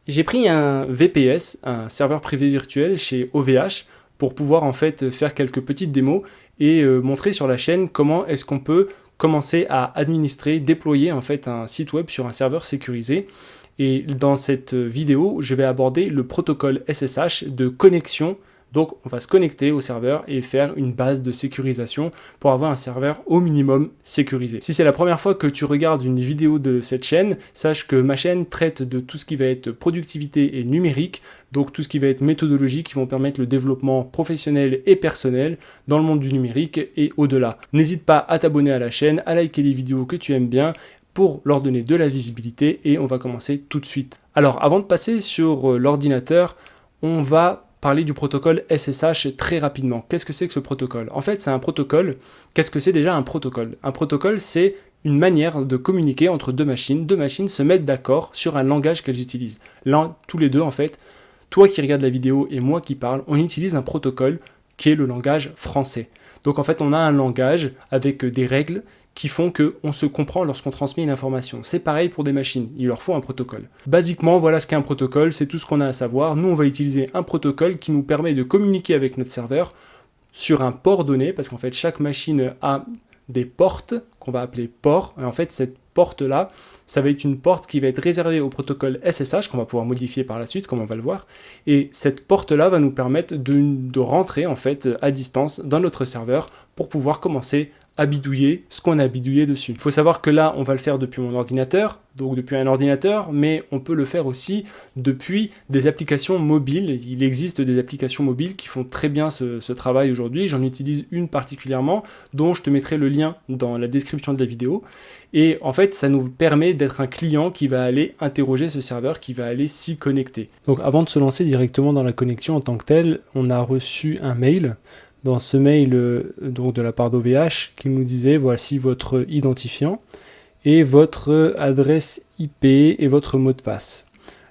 J'ai pris un VPS, un serveur privé virtuel chez OVH pour pouvoir en fait faire quelques petites démos et montrer sur la chaîne comment est-ce qu'on peut commencer à administrer, déployer en fait un site web sur un serveur sécurisé. Et dans cette vidéo, je vais aborder le protocole SSH de connexion. Donc on va se connecter au serveur et faire une base de sécurisation pour avoir un serveur au minimum sécurisé. Si c'est la première fois que tu regardes une vidéo de cette chaîne, sache que ma chaîne traite de tout ce qui va être productivité et numérique, donc tout ce qui va être méthodologie qui vont permettre le développement professionnel et personnel dans le monde du numérique et au-delà. N'hésite pas à t'abonner à la chaîne, à liker les vidéos que tu aimes bien pour leur donner de la visibilité et on va commencer tout de suite. Alors avant de passer sur l'ordinateur, on va parler du protocole SSH très rapidement. Qu'est-ce que c'est que ce protocole? En fait, c'est un protocole. Qu'est-ce que c'est déjà un protocole? Un protocole, c'est une manière de communiquer entre deux machines. Deux machines se mettent d'accord sur un langage qu'elles utilisent. Là, tous les deux, en fait, toi qui regardes la vidéo et moi qui parle, on utilise un protocole qui est le langage français. Donc en fait, on a un langage avec des règles qui font qu'on se comprend lorsqu'on transmet une information. C'est pareil pour des machines, il leur faut un protocole. Basiquement, voilà ce qu'est un protocole, c'est tout ce qu'on a à savoir. Nous, on va utiliser un protocole qui nous permet de communiquer avec notre serveur sur un port donné, parce qu'en fait, chaque machine a des portes qu'on va appeler ports. Et en fait, cette porte-là, ça va être une porte qui va être réservée au protocole SSH, qu'on va pouvoir modifier par la suite, comme on va le voir. Et cette porte-là va nous permettre de rentrer en fait à distance dans notre serveur pour pouvoir commencer à bidouiller ce qu'on a bidouillé dessus. Il faut savoir que là, on va le faire depuis mon ordinateur, donc depuis un ordinateur, mais on peut le faire aussi depuis des applications mobiles. Il existe des applications mobiles qui font très bien ce travail aujourd'hui. J'en utilise une particulièrement, dont je te mettrai le lien dans la description de la vidéo. Et en fait, ça nous permet d'être un client qui va aller interroger ce serveur, qui va aller s'y connecter. Donc avant de se lancer directement dans la connexion en tant que telle, on a reçu un mail. Dans ce mail donc de la part d'OVH qui nous disait voici votre identifiant et votre adresse IP et votre mot de passe.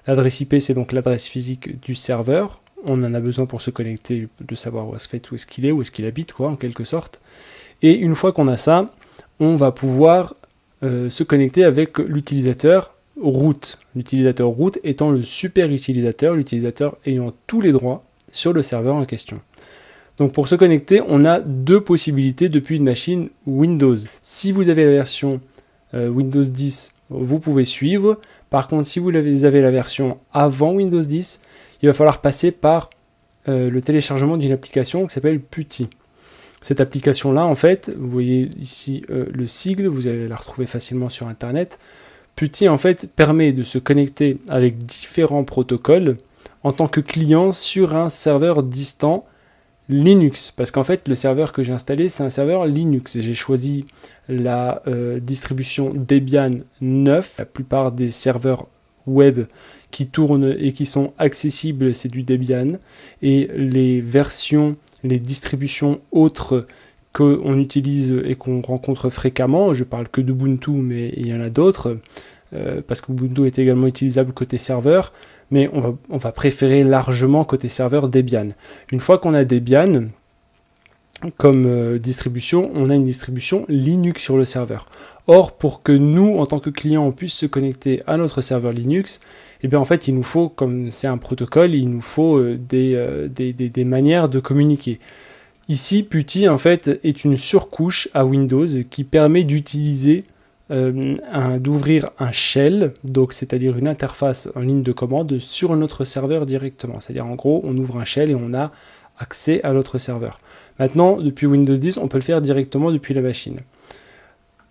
L'adresse IP, c'est donc l'adresse physique du serveur. On en a besoin pour se connecter, de savoir où est-ce qu'il habite, quoi, en quelque sorte. Et une fois qu'on a ça, on va pouvoir se connecter avec l'utilisateur root. L'utilisateur root étant le super utilisateur, l'utilisateur ayant tous les droits sur le serveur en question. Donc pour se connecter, on a deux possibilités depuis une machine Windows. Si vous avez la version Windows 10, vous pouvez suivre. Par contre, si vous avez la version avant Windows 10, il va falloir passer par le téléchargement d'une application qui s'appelle PuTTY. Cette application-là, en fait, vous voyez ici le sigle, vous allez la retrouver facilement sur Internet. PuTTY, en fait, permet de se connecter avec différents protocoles en tant que client sur un serveur distant Linux, parce qu'en fait le serveur que j'ai installé c'est un serveur Linux. J'ai choisi la distribution Debian 9. La plupart des serveurs web qui tournent et qui sont accessibles c'est du Debian, et les versions, les distributions autres qu'on utilise et qu'on rencontre fréquemment, je parle que d'Ubuntu mais il y en a d'autres, parce qu'Ubuntu est également utilisable côté serveur, mais on va préférer largement côté serveur Debian. Une fois qu'on a Debian comme distribution, on a une distribution Linux sur le serveur. Or, pour que nous, en tant que client, on puisse se connecter à notre serveur Linux, eh bien en fait, il nous faut, comme c'est un protocole, il nous faut des manières de communiquer. Ici, PuTTY, en fait, est une surcouche à Windows qui permet d'utiliser d'ouvrir un shell, donc c'est-à-dire une interface en ligne de commande sur notre serveur directement. C'est-à-dire en gros, on ouvre un shell et on a accès à notre serveur. Maintenant, depuis Windows 10, on peut le faire directement depuis la machine.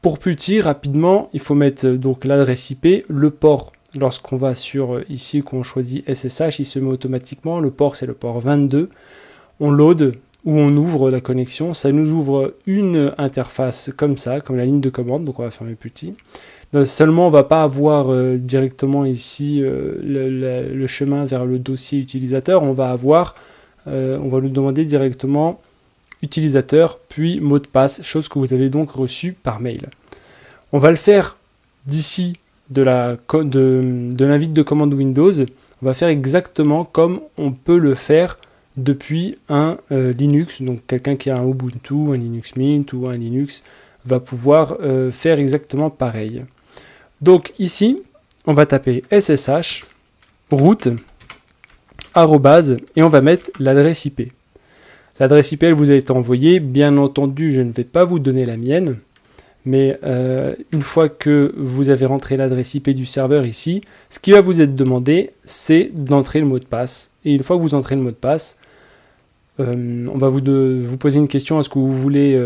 Pour PuTTY, rapidement, il faut mettre donc l'adresse IP, le port. Lorsqu'on va sur ici, qu'on choisit SSH, il se met automatiquement. Le port, c'est le port 22. On load, où on ouvre la connexion, ça nous ouvre une interface comme ça, comme la ligne de commande, donc on va fermer PuTTY. Seulement, on ne va pas avoir directement ici le chemin vers le dossier utilisateur, on va nous demander directement utilisateur, puis mot de passe, chose que vous avez donc reçue par mail. On va le faire d'ici de l'invite de commande Windows, on va faire exactement comme on peut le faire depuis un Linux, donc quelqu'un qui a un Ubuntu, un Linux Mint ou un Linux va pouvoir faire exactement pareil. Donc ici, on va taper SSH route, arrobase, et on va mettre l'adresse IP. L'adresse IP, elle vous a été envoyée. Bien entendu, je ne vais pas vous donner la mienne. Mais une fois que vous avez rentré l'adresse IP du serveur ici, ce qui va vous être demandé, c'est d'entrer le mot de passe. Et une fois que vous entrez le mot de passe, on va vous poser une question. Est-ce que vous voulez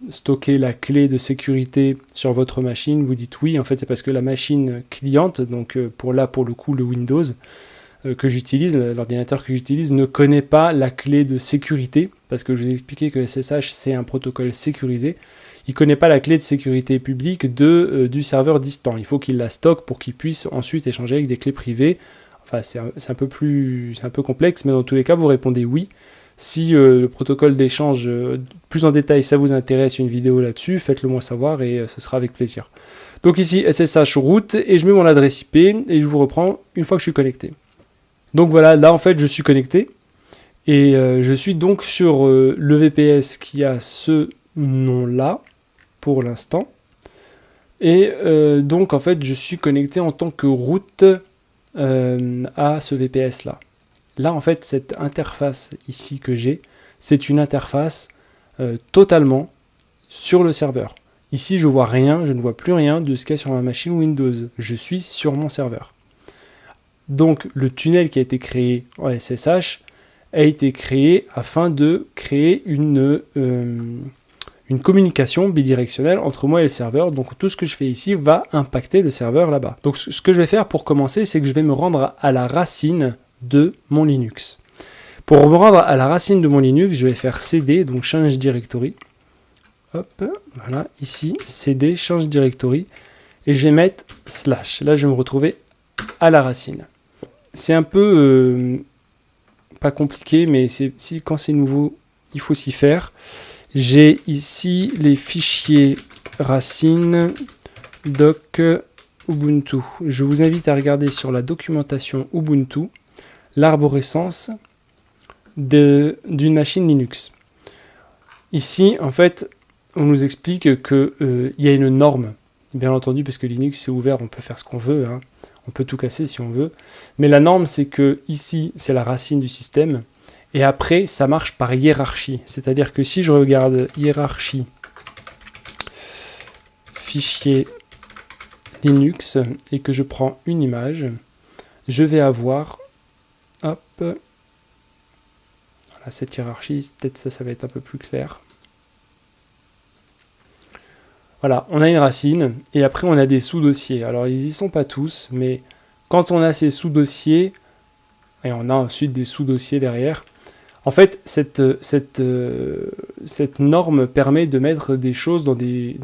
stocker la clé de sécurité sur votre machine? Vous dites oui. En fait, c'est parce que la machine cliente, donc pour le coup, le Windows que j'utilise, l'ordinateur que j'utilise, ne connaît pas la clé de sécurité. Parce que je vous ai expliqué que SSH, c'est un protocole sécurisé. Il ne connaît pas la clé de sécurité publique du serveur distant. Il faut qu'il la stocke pour qu'il puisse ensuite échanger avec des clés privées. Enfin, c'est un peu complexe, mais dans tous les cas, vous répondez oui. Si le protocole d'échange plus en détail, ça vous intéresse, une vidéo là-dessus, faites-le moi savoir et ce sera avec plaisir. Donc ici, SSH route, et je mets mon adresse IP, et je vous reprends une fois que je suis connecté. Donc voilà, là en fait, je suis connecté, et je suis donc sur le VPS qui a ce nom-là, pour l'instant. Et donc en fait je suis connecté en tant que route à ce VPS là. Là en fait cette interface ici que j'ai, c'est une interface totalement sur le serveur. Ici je vois rien, je ne vois plus rien de ce qu'il y a sur ma machine Windows. Je suis sur mon serveur. Donc le tunnel qui a été créé en SSH a été créé afin de créer une communication bidirectionnelle entre moi et le serveur. Donc tout ce que je fais ici va impacter le serveur là-bas. Donc ce que je vais faire pour commencer, c'est que je vais me rendre à la racine de mon Linux. Pour me rendre à la racine de mon Linux, je vais faire cd, donc change directory. Hop, voilà, ici, cd, change directory. Et je vais mettre slash. Là, je vais me retrouver à la racine. C'est un peu pas compliqué, mais quand c'est nouveau, il faut s'y faire. J'ai ici les fichiers racine doc Ubuntu. Je vous invite à regarder sur la documentation Ubuntu l'arborescence d'une machine Linux. Ici, en fait, on nous explique qu'il y a une norme, bien entendu, parce que Linux c'est ouvert, on peut faire ce qu'on veut, hein. On peut tout casser si on veut. Mais la norme, c'est que ici, c'est la racine du système. Et après, ça marche par hiérarchie. C'est-à-dire que si je regarde hiérarchie, fichier Linux, et que je prends une image, je vais avoir, hop, voilà, cette hiérarchie, peut-être ça va être un peu plus clair. Voilà, on a une racine, et après on a des sous-dossiers. Alors ils n'y sont pas tous, mais quand on a ces sous-dossiers, et on a ensuite des sous-dossiers derrière, en fait, cette norme permet de mettre des choses dans des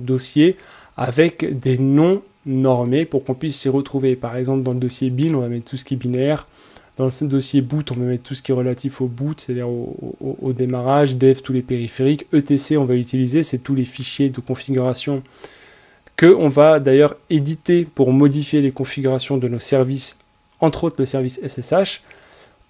dossiers avec des noms normés pour qu'on puisse s'y retrouver. Par exemple, dans le dossier bin, on va mettre tout ce qui est binaire. Dans le dossier boot, on va mettre tout ce qui est relatif au boot, c'est-à-dire au démarrage, dev, tous les périphériques. ETC, on va utiliser, c'est tous les fichiers de configuration qu'on va d'ailleurs éditer pour modifier les configurations de nos services, entre autres le service SSH.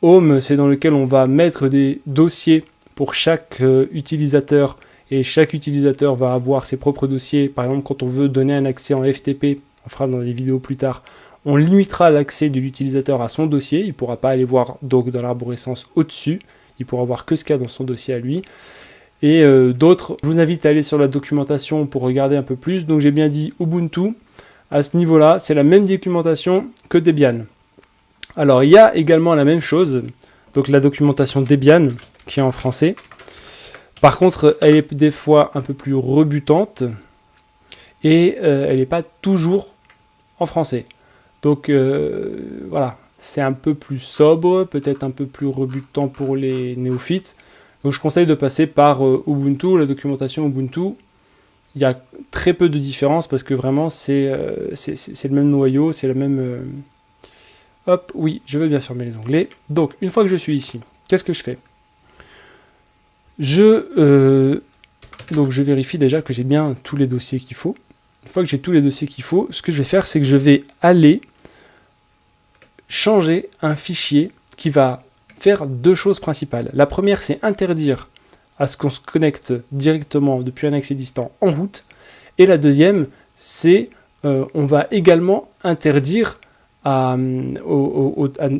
Home, c'est dans lequel on va mettre des dossiers pour chaque utilisateur, et chaque utilisateur va avoir ses propres dossiers. Par exemple, quand on veut donner un accès en FTP, on fera dans des vidéos plus tard, on limitera l'accès de l'utilisateur à son dossier. Il ne pourra pas aller voir donc dans l'arborescence au-dessus. Il pourra voir que ce qu'il y a dans son dossier à lui. Et d'autres, je vous invite à aller sur la documentation pour regarder un peu plus. Donc j'ai bien dit Ubuntu. À ce niveau-là, c'est la même documentation que Debian. Alors il y a également la même chose. Donc la documentation Debian, qui est en français. Par contre, elle est des fois un peu plus rebutante. Et elle n'est pas toujours en français. Donc voilà, c'est un peu plus sobre, peut-être un peu plus rebutant pour les néophytes. Donc je conseille de passer par Ubuntu, la documentation Ubuntu. Il y a très peu de différence parce que vraiment c'est le même noyau, c'est la même... Hop, oui, je veux bien fermer les onglets. Donc une fois que je suis ici, qu'est-ce que je fais? Donc je vérifie déjà que j'ai bien tous les dossiers qu'il faut. Une fois que j'ai tous les dossiers qu'il faut, ce que je vais faire, c'est que je vais aller changer un fichier qui va faire deux choses principales. La première, c'est interdire à ce qu'on se connecte directement depuis un accès distant en route. Et la deuxième, c'est on va également interdire à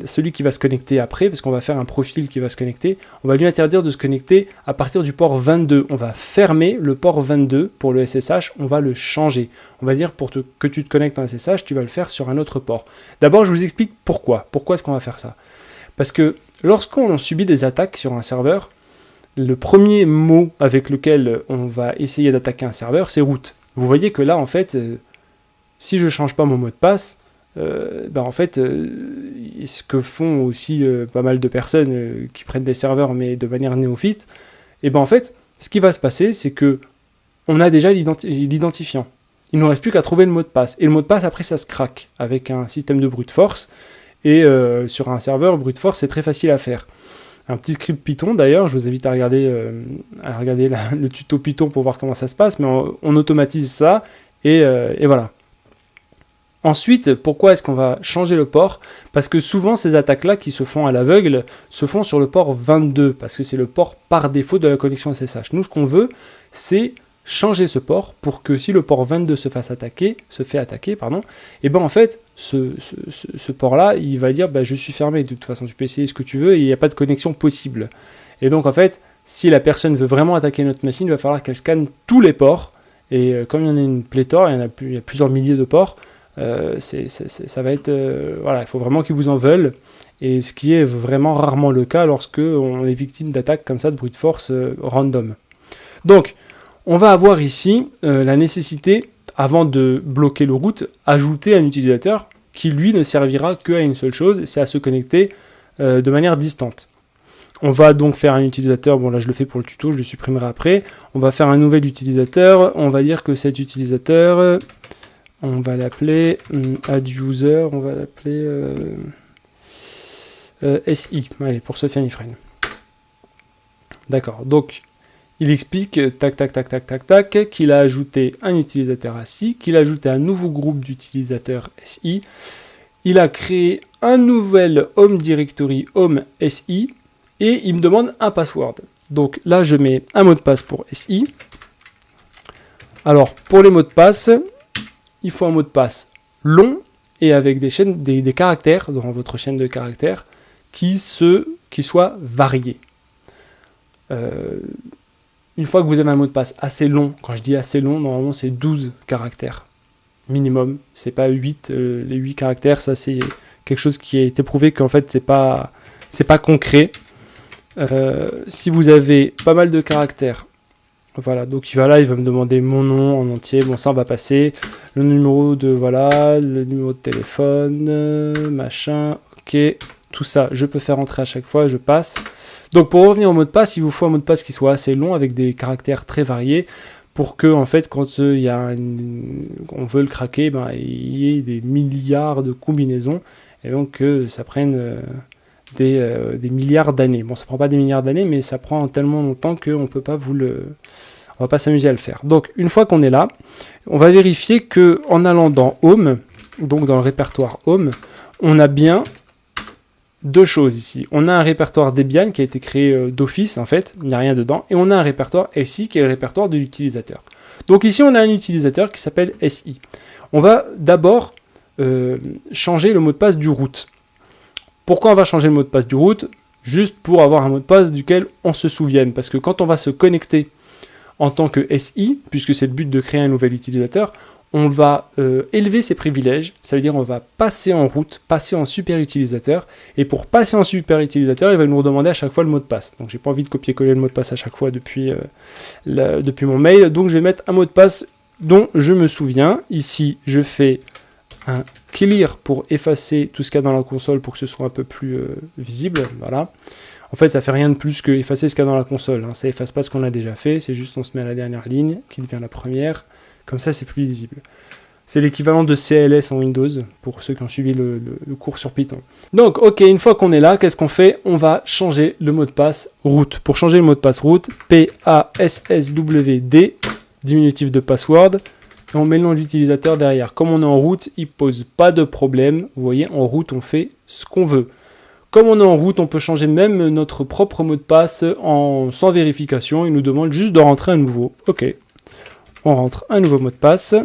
celui qui va se connecter après, parce qu'on va faire un profil qui va se connecter, on va lui interdire de se connecter à partir du port 22. On va fermer le port 22 pour le SSH, on va le changer. On va dire que tu te connectes en SSH, tu vas le faire sur un autre port. D'abord, je vous explique pourquoi. Pourquoi est-ce qu'on va faire ça? Parce que lorsqu'on subit des attaques sur un serveur, le premier mot avec lequel on va essayer d'attaquer un serveur, c'est root. Vous voyez que là, en fait, si je ne change pas mon mot de passe, en fait, ce que font aussi pas mal de personnes qui prennent des serveurs mais de manière néophyte, en fait, ce qui va se passer, c'est que on a déjà l'identifiant. Il ne nous reste plus qu'à trouver le mot de passe. Et le mot de passe, après, ça se craque avec un système de brute force. Et sur un serveur, brute force, c'est très facile à faire. Un petit script Python, d'ailleurs, je vous invite à regarder le tuto Python pour voir comment ça se passe, mais on automatise ça, et voilà. Ensuite, pourquoi est-ce qu'on va changer le port? Parce que souvent, ces attaques-là qui se font à l'aveugle se font sur le port 22, parce que c'est le port par défaut de la connexion SSH. Nous, ce qu'on veut, c'est changer ce port pour que si le port 22 se fait attaquer, en fait, ce port-là, il va dire je suis fermé, de toute façon, tu peux essayer ce que tu veux, et il n'y a pas de connexion possible. Et donc, en fait, si la personne veut vraiment attaquer notre machine, il va falloir qu'elle scanne tous les ports, et comme il y en a une pléthore, il y a plusieurs milliers de ports, ça va être il faut vraiment qu'ils vous en veulent, et ce qui est vraiment rarement le cas lorsque on est victime d'attaques comme ça de brute force random. Donc on va avoir ici la nécessité, avant de bloquer le root, ajouter un utilisateur qui lui ne servira qu'à une seule chose, c'est à se connecter de manière distante. On va donc faire un utilisateur, bon là je le fais pour le tuto, je le supprimerai après. On va faire un nouvel utilisateur, on va dire que cet utilisateur, on va l'appeler adduser, on va l'appeler SI, allez, pour Sofiane Ifren. D'accord, donc il explique, tac, qu'il a ajouté un utilisateur ASI, qu'il a ajouté un nouveau groupe d'utilisateurs SI, il a créé un nouvel home directory home SI, et il me demande un password. Donc là, je mets un mot de passe pour SI. Alors, pour les mots de passe, il faut un mot de passe long et avec des caractères dans votre chaîne de caractères qui soient variés. Une fois que vous avez un mot de passe assez long, quand je dis assez long, normalement c'est 12 caractères minimum, c'est pas 8, les 8 caractères, ça c'est quelque chose qui a été prouvé qu'en fait c'est pas concret. Si vous avez pas mal de caractères, voilà, donc il va me demander mon nom en entier, bon ça on va passer, le numéro de téléphone, machin, ok, tout ça, je peux faire entrer à chaque fois, je passe. Donc pour revenir au mot de passe, il vous faut un mot de passe qui soit assez long, avec des caractères très variés, pour que en fait quand on veut le craquer, il y ait des milliards de combinaisons, et donc ça prenne des milliards d'années. Bon, ça prend pas des milliards d'années, mais ça prend tellement longtemps qu'on peut pas on va pas s'amuser à le faire. Donc une fois qu'on est là, on va vérifier que en allant dans Home, donc dans le répertoire Home, on a bien deux choses ici. On a un répertoire Debian qui a été créé d'office en fait, il n'y a rien dedans, et on a un répertoire SI qui est le répertoire de l'utilisateur. Donc ici on a un utilisateur qui s'appelle SI. On va d'abord changer le mot de passe du root. Pourquoi on va changer le mot de passe du root? Juste pour avoir un mot de passe duquel on se souvienne. Parce que quand on va se connecter en tant que SI, puisque c'est le but de créer un nouvel utilisateur, on va élever ses privilèges. Ça veut dire on va passer en root, passer en super utilisateur. Et pour passer en super utilisateur, il va nous redemander à chaque fois le mot de passe. Donc j'ai pas envie de copier-coller le mot de passe à chaque fois depuis mon mail. Donc je vais mettre un mot de passe dont je me souviens. Ici, je fais un clear pour effacer tout ce qu'il y a dans la console pour que ce soit un peu plus visible, voilà. En fait, ça fait rien de plus que effacer ce qu'il y a dans la console, hein. Ça efface pas ce qu'on a déjà fait, c'est juste on se met à la dernière ligne, qui devient la première, comme ça c'est plus lisible. C'est l'équivalent de CLS en Windows, pour ceux qui ont suivi le cours sur Python. Donc, ok, une fois qu'on est là, qu'est-ce qu'on fait? On va changer le mot de passe root. Pour changer le mot de passe root, PASSWD, diminutif de password, et on met le nom d'utilisateur derrière. Comme on est en route, il pose pas de problème. Vous voyez, en route, on fait ce qu'on veut. Comme on est en route, on peut changer même notre propre mot de passe sans vérification. Il nous demande juste de rentrer un nouveau. Ok, on rentre un nouveau mot de passe.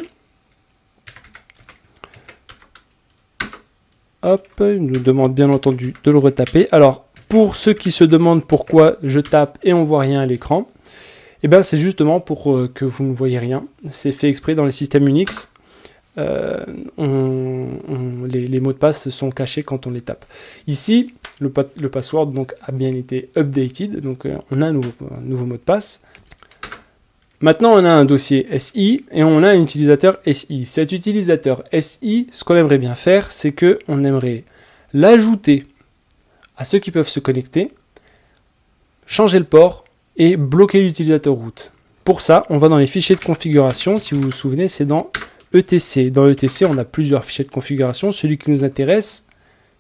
Hop, il nous demande bien entendu de le retaper. Alors, pour ceux qui se demandent pourquoi je tape et on voit rien à l'écran, eh ben, c'est justement pour que vous ne voyez rien. C'est fait exprès dans les systèmes Unix. Les mots de passe sont cachés quand on les tape. Ici, le password donc, a bien été updated, donc on a un nouveau mot de passe. Maintenant, on a un dossier SI et on a un utilisateur SI. Cet utilisateur SI, ce qu'on aimerait bien faire, c'est qu'on aimerait l'ajouter à ceux qui peuvent se connecter, changer le port et bloquer l'utilisateur root. Pour ça, on va dans les fichiers de configuration. Si vous vous souvenez, c'est dans ETC. Dans ETC, on a plusieurs fichiers de configuration. Celui qui nous intéresse,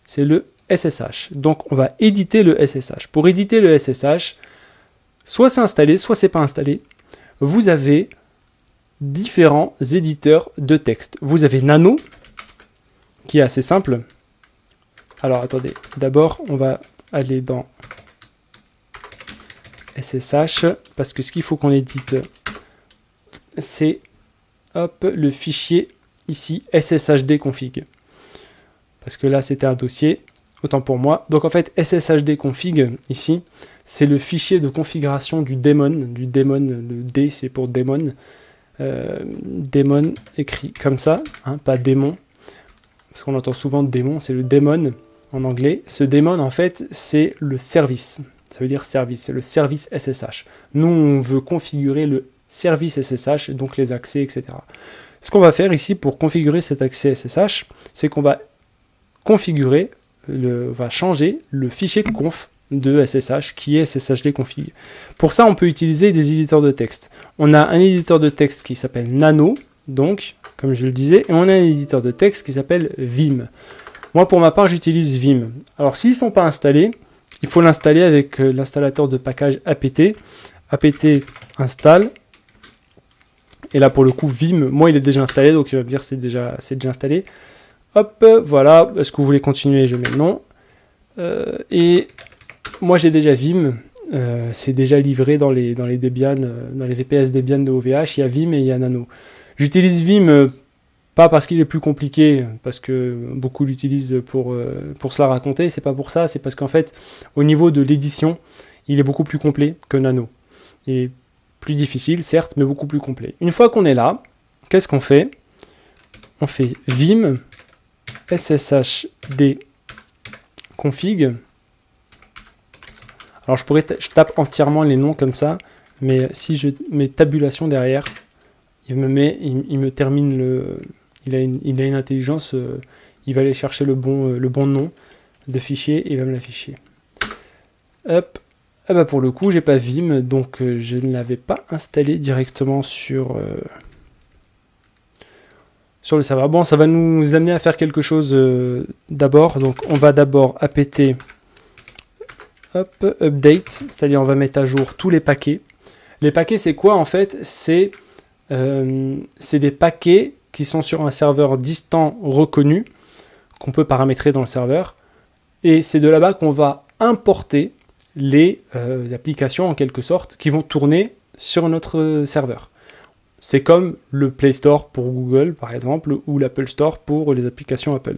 c'est le SSH. Donc, on va éditer le SSH. Pour éditer le SSH, soit c'est installé, soit c'est pas installé. Vous avez différents éditeurs de texte. Vous avez Nano, qui est assez simple. Alors, attendez. D'abord, on va aller dans SSH, parce que ce qu'il faut qu'on édite, c'est le fichier ici, sshd-config. Parce que là, c'était un dossier, autant pour moi. Donc en fait, sshd-config, ici, c'est le fichier de configuration du daemon. Le D, c'est pour daemon. Daemon écrit comme ça, hein, pas démon. Parce qu'on entend souvent démon, c'est le daemon en anglais. Ce daemon, en fait, c'est le service. Ça veut dire service, c'est le service SSH. Nous, on veut configurer le service SSH, donc les accès, etc. Ce qu'on va faire ici pour configurer cet accès SSH, c'est qu'on va changer le fichier conf de SSH qui est sshd-config. Pour ça, on peut utiliser des éditeurs de texte. On a un éditeur de texte qui s'appelle Nano, donc, comme je le disais, et on a un éditeur de texte qui s'appelle Vim. Moi, pour ma part, j'utilise Vim. Alors, s'ils ne sont pas installés, il faut l'installer avec l'installateur de package apt. apt install. Et là, pour le coup, Vim, moi, il est déjà installé, donc il va me dire c'est déjà installé. Hop, voilà. Est-ce que vous voulez continuer? Je mets non. Et moi, j'ai déjà Vim. C'est déjà livré dans les Debian, dans les VPS Debian de OVH. Il y a Vim et il y a Nano. J'utilise Vim pas parce qu'il est plus compliqué, parce que beaucoup l'utilisent pour se la raconter. C'est pas pour ça. C'est parce qu'en fait, au niveau de l'édition, il est beaucoup plus complet que Nano. Il est plus difficile, certes, mais beaucoup plus complet. Une fois qu'on est là, qu'est-ce qu'on fait? On fait Vim sshd-config. Alors je tape entièrement les noms comme ça, mais si je mets tabulation derrière, il me termine il a une intelligence, il va aller chercher le bon nom de fichier et il va me l'afficher. Hop. Ah bah pour le coup, j'ai pas Vim, donc je ne l'avais pas installé directement sur le serveur. Bon, ça va nous amener à faire quelque chose d'abord. Donc on va d'abord apt update, c'est-à-dire on va mettre à jour tous les paquets. Les paquets, c'est quoi en fait? C'est des paquets qui sont sur un serveur distant reconnu, qu'on peut paramétrer dans le serveur. Et c'est de là-bas qu'on va importer les applications en quelque sorte qui vont tourner sur notre serveur. C'est comme le Play Store pour Google par exemple ou l'Apple Store pour les applications Apple.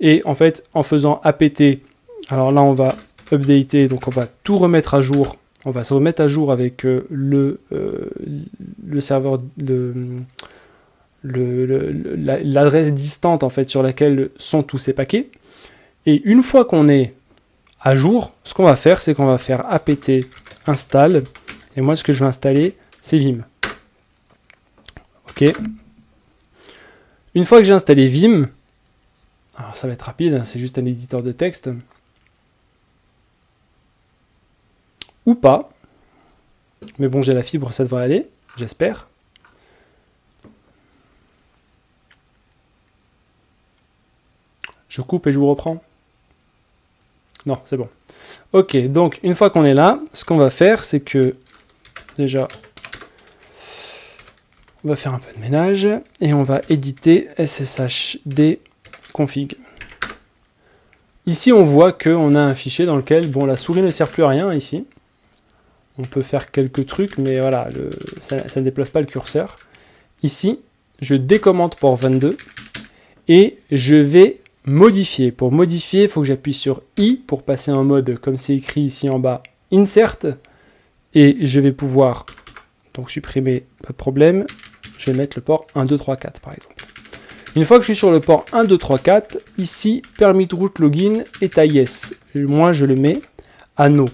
Et en fait en faisant apt, alors là on va updater, donc on va tout remettre à jour, on va se remettre à jour avec le serveur, l'adresse distante en fait sur laquelle sont tous ces paquets. Et une fois qu'on est à jour, ce qu'on va faire, c'est qu'on va faire apt install. Et moi, ce que je vais installer, c'est Vim. Ok. Une fois que j'ai installé Vim, alors ça va être rapide, hein, c'est juste un éditeur de texte. Ou pas. Mais bon, j'ai la fibre, ça devrait aller, j'espère. Je coupe et je vous reprends. Non, c'est bon. Ok, donc une fois qu'on est là, ce qu'on va faire, c'est que déjà, on va faire un peu de ménage et on va éditer sshd-config. Ici, on voit qu'on a un fichier dans lequel, bon, la souris ne sert plus à rien ici. On peut faire quelques trucs, mais voilà, ça ne déplace pas le curseur. Ici, je décommente port 22 et je vais modifier. Pour modifier, il faut que j'appuie sur I pour passer en mode, comme c'est écrit ici en bas, Insert. Et je vais pouvoir donc supprimer, pas de problème. Je vais mettre le port 1, 2, 3, 4 par exemple. Une fois que je suis sur le port 1, 2, 3, 4, ici, Permit Root Login est à Yes. Moi, je le mets à No.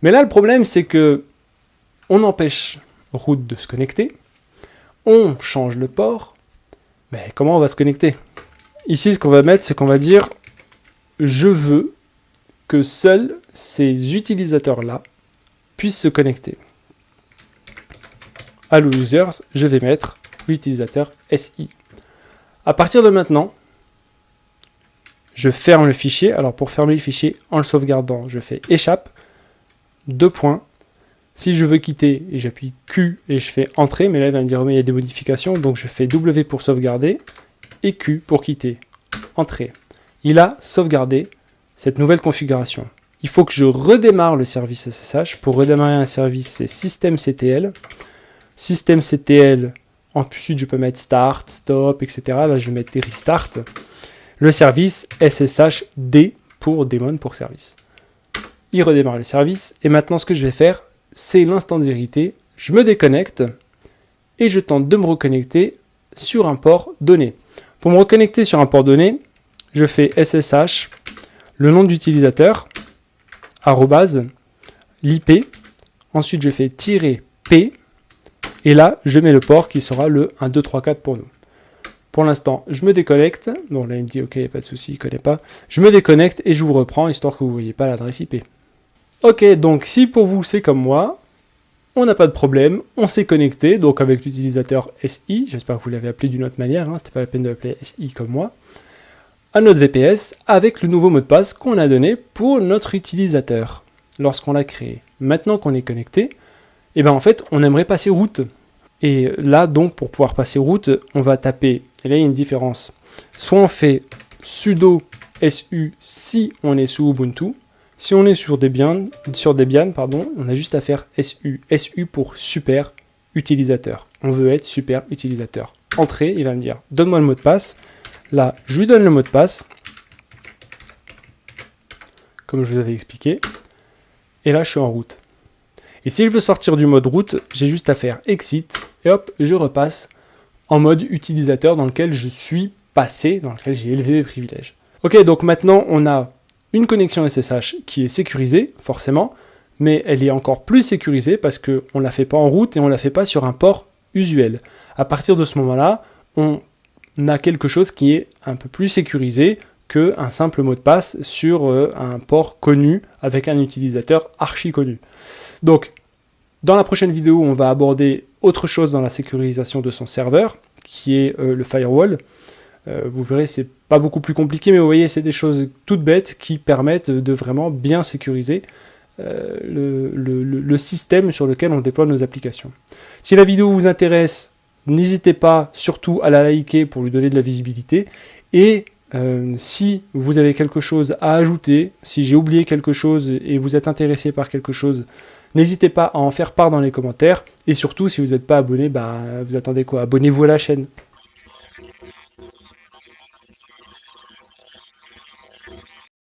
Mais là, le problème, c'est que on empêche Root de se connecter. On change le port. Mais comment on va se connecter? Ici, ce qu'on va mettre, c'est qu'on va dire « Je veux que seuls ces utilisateurs-là puissent se connecter. » Allo users, je vais mettre l'utilisateur SI. À partir de maintenant, je ferme le fichier. Alors pour fermer le fichier en le sauvegardant, je fais échappe, 2 points. Si je veux quitter, j'appuie Q et je fais entrer, mais là il va me dire mais il y a des modifications, donc je fais W pour sauvegarder et Q pour quitter. Entrer. Il a sauvegardé cette nouvelle configuration. Il faut que je redémarre le service SSH. Pour redémarrer un service, c'est systemctl. Systemctl, ensuite je peux mettre start, stop, etc. Là je vais mettre restart. Le service SSHD pour daemon pour service. Il redémarre le service. Et maintenant ce que je vais faire, c'est l'instant de vérité. Je me déconnecte et je tente de me reconnecter sur un port donné. Pour me reconnecter sur un port donné, je fais SSH, le nom d'utilisateur, arrobase, l'IP. Ensuite, je fais -P. Et là, je mets le port qui sera le 1, 2, 3, 4 pour nous. Pour l'instant, je me déconnecte. Bon, là, il me dit, OK, pas de souci, il ne connaît pas. Je me déconnecte et je vous reprends, histoire que vous ne voyez pas l'adresse IP. OK, donc si pour vous, c'est comme moi, on n'a pas de problème, on s'est connecté, donc avec l'utilisateur SI, j'espère que vous l'avez appelé d'une autre manière, hein, c'était pas la peine de l'appeler SI comme moi, à notre VPS avec le nouveau mot de passe qu'on a donné pour notre utilisateur lorsqu'on l'a créé. Maintenant qu'on est connecté, et ben en fait, on aimerait passer route. Et là, donc, pour pouvoir passer route, on va taper, et là, il y a une différence. Soit on fait sudo su si on est sous Ubuntu. Si on est sur Debian, on a juste à faire su. Su pour super utilisateur. On veut être super utilisateur. Entrée, il va me dire, donne-moi le mot de passe. Là, je lui donne le mot de passe, comme je vous avais expliqué. Et là, je suis en route. Et si je veux sortir du mode route, j'ai juste à faire exit, et hop, je repasse en mode utilisateur dans lequel je suis passé, dans lequel j'ai élevé mes privilèges. Ok, donc maintenant, on a une connexion SSH qui est sécurisée, forcément, mais elle est encore plus sécurisée parce qu'on ne la fait pas en route et on ne la fait pas sur un port usuel. À partir de ce moment-là, on a quelque chose qui est un peu plus sécurisé qu'un simple mot de passe sur un port connu avec un utilisateur archi connu. Donc, dans la prochaine vidéo, on va aborder autre chose dans la sécurisation de son serveur, qui est le firewall. Vous verrez, c'est pas beaucoup plus compliqué, mais vous voyez, c'est des choses toutes bêtes qui permettent de vraiment bien sécuriser le système sur lequel on déploie nos applications. Si la vidéo vous intéresse, n'hésitez pas surtout à la liker pour lui donner de la visibilité. Et si vous avez quelque chose à ajouter, si j'ai oublié quelque chose et vous êtes intéressé par quelque chose, n'hésitez pas à en faire part dans les commentaires. Et surtout, si vous n'êtes pas abonné, vous attendez quoi? Abonnez-vous à la chaîne.